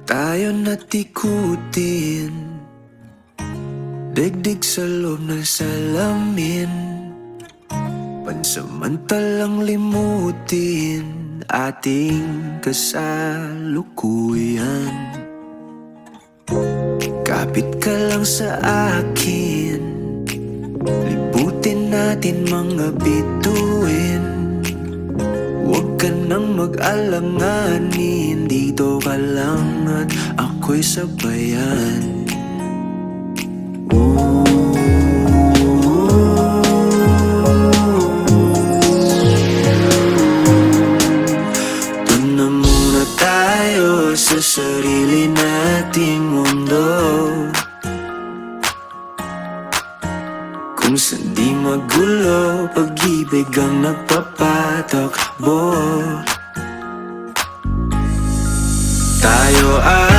Tayo na't ikutin, digdig sa loob ng salamin. Pansamantalang limutin ating kasalukuyan. Kapit ka lang sa akin, libutin natin mga bituin. Huwag ka nang mag-alanganin, dito ka lang at ako'y sabayan. Doon na muna tayo sa sarili nating mundo, kung saan di magulo, pag-ibig ang nagpapatakbo. Tayo ay